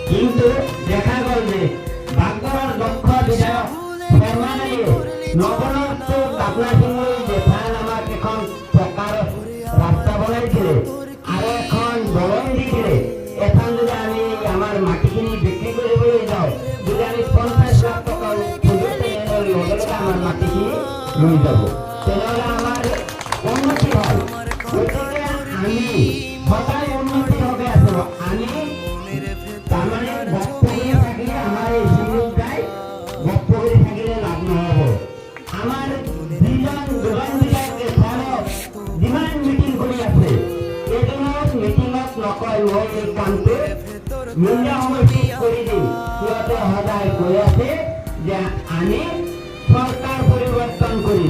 কিন্তু দেখা গেল যে বাগদার দক্ষ বিধায়ক ফরমানে নবনত আপনার সঙ্গে যেখান আমাকে এখন পকার রাস্তা বনাইছিলে আর এখন বলন দিছিলে এখন যদি আমি আমার মাটিখিনি বিক্রি করে বলে যাও যদি আমি 50 লাখ টাকা পুজোতে আমার মাটিখিনি লই যাব তাহলে আমার উন্নতি হয় গতিকে আমি সদায় উন্নতি হবে আসলে আমি তার মানে বক্তব্য থাকলে আমার এই জীবনটাই বক্তব্য থাকলে লাভ নহব আমার দুজন বিধায়কে সরব যিমান মিটিং কৰি আছে এজনৰ মিটিঙত নকয় মই এই কামটো মিডিয়া সমষ্টিত কৰি দিম সিহঁতে সদায় কৈ আছে যে আমি সরকার পরিবর্তন করি